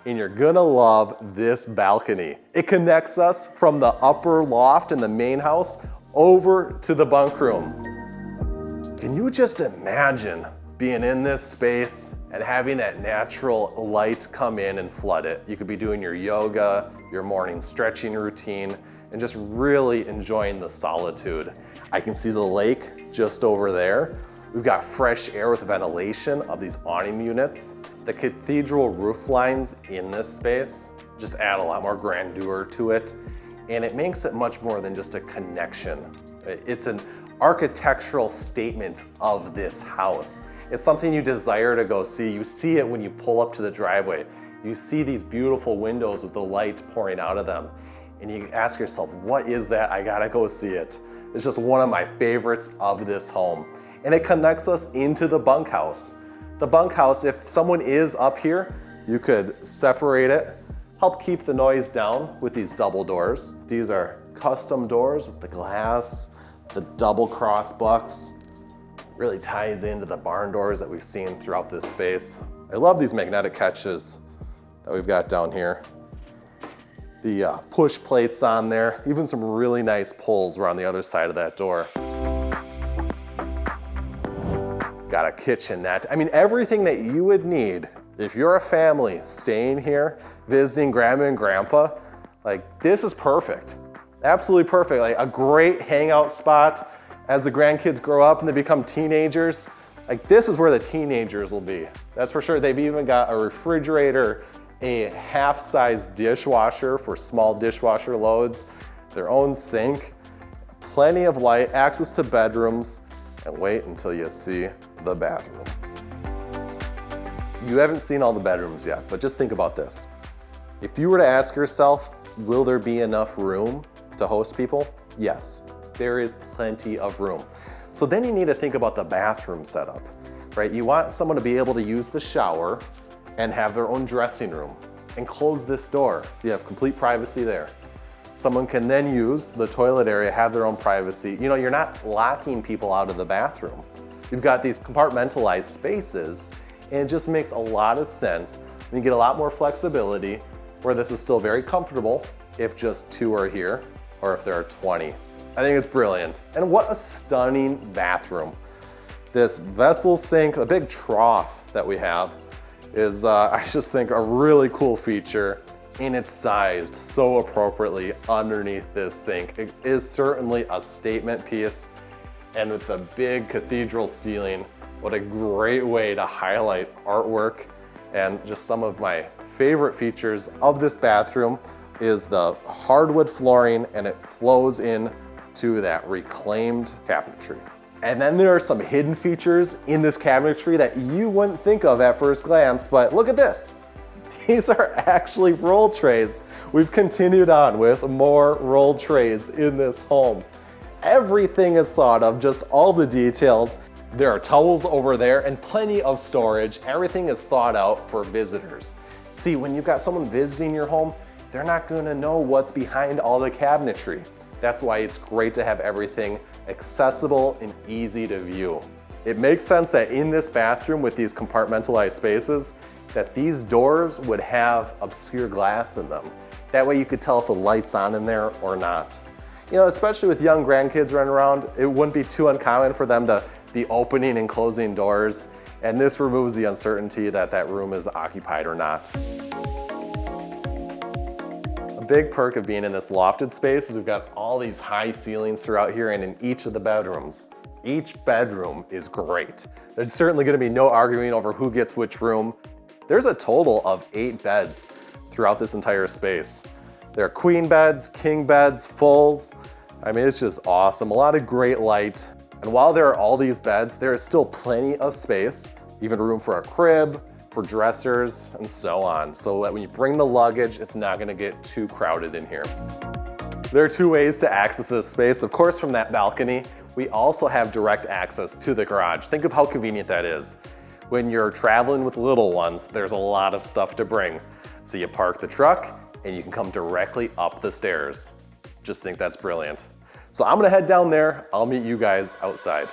and you're gonna love this balcony. It connects us from the upper loft in the main house over to the bunk room. Can you just imagine being in this space and having that natural light come in and flood it? You could be doing your yoga, your morning stretching routine, and just really enjoying the solitude. I can see the lake just over there. We've got fresh air with ventilation of these awning units. The cathedral roof lines in this space just add a lot more grandeur to it, and it makes it much more than just a connection. It's an architectural statement of this house. It's something you desire to go see. You see it when you pull up to the driveway. You see these beautiful windows with the light pouring out of them, and you ask yourself, what is that? I gotta go see it. It's just one of my favorites of this home. And it connects us into the bunkhouse. The bunkhouse, if someone is up here, you could separate it, help keep the noise down with these double doors. These are custom doors with the glass, the double cross bucks. Really ties into the barn doors that we've seen throughout this space. I love these magnetic catches that we've got down here. The push plates on there, even some really nice pulls around the other side of that door. Got a kitchenette. I mean, everything that you would need if you're a family staying here, visiting grandma and grandpa, like this is perfect. Absolutely perfect. Like a great hangout spot as the grandkids grow up and they become teenagers. Like this is where the teenagers will be. That's for sure. They've even got a refrigerator, a half-size dishwasher for small dishwasher loads, their own sink, plenty of light, access to bedrooms, and wait until you see the bathroom. You haven't seen all the bedrooms yet, but just think about this. If you were to ask yourself, will there be enough room to host people? Yes, there is plenty of room. So then you need to think about the bathroom setup, right? You want someone to be able to use the shower and have their own dressing room and close this door so you have complete privacy there. Someone can then use the toilet area, have their own privacy. You know, you're not locking people out of the bathroom. You've got these compartmentalized spaces, and it just makes a lot of sense. You get a lot more flexibility where this is still very comfortable if just 2 are here or if there are 20. I think it's brilliant. And what a stunning bathroom. This vessel sink, the big trough that we have is, I just think, a really cool feature. And it's sized so appropriately underneath this sink. It is certainly a statement piece, and with the big cathedral ceiling, what a great way to highlight artwork. And just some of my favorite features of this bathroom is the hardwood flooring, and it flows in to that reclaimed cabinetry. And then there are some hidden features in this cabinetry that you wouldn't think of at first glance, but look at this. These are actually roll trays. We've continued on with more roll trays in this home. Everything is thought of, just all the details. There are towels over there and plenty of storage. Everything is thought out for visitors. See, when you've got someone visiting your home, they're not gonna know what's behind all the cabinetry. That's why it's great to have everything accessible and easy to view. It makes sense that in this bathroom with these compartmentalized spaces, that these doors would have obscure glass in them. That way you could tell if the light's on in there or not. You know, especially with young grandkids running around, it wouldn't be too uncommon for them to be opening and closing doors, and this removes the uncertainty that that room is occupied or not. A big perk of being in this lofted space is we've got all these high ceilings throughout here and in each of the bedrooms. Each bedroom is great. There's certainly gonna be no arguing over who gets which room. There's a total of 8 beds throughout this entire space. There are queen beds, king beds, fulls. I mean, it's just awesome. A lot of great light. And while there are all these beds, there is still plenty of space, even room for a crib, for dressers, and so on. So that when you bring the luggage, it's not gonna get too crowded in here. There are 2 ways to access this space. Of course, from that balcony, we also have direct access to the garage. Think of how convenient that is. When you're traveling with little ones, there's a lot of stuff to bring. So you park the truck and you can come directly up the stairs. Just think that's brilliant. So I'm gonna head down there. I'll meet you guys outside.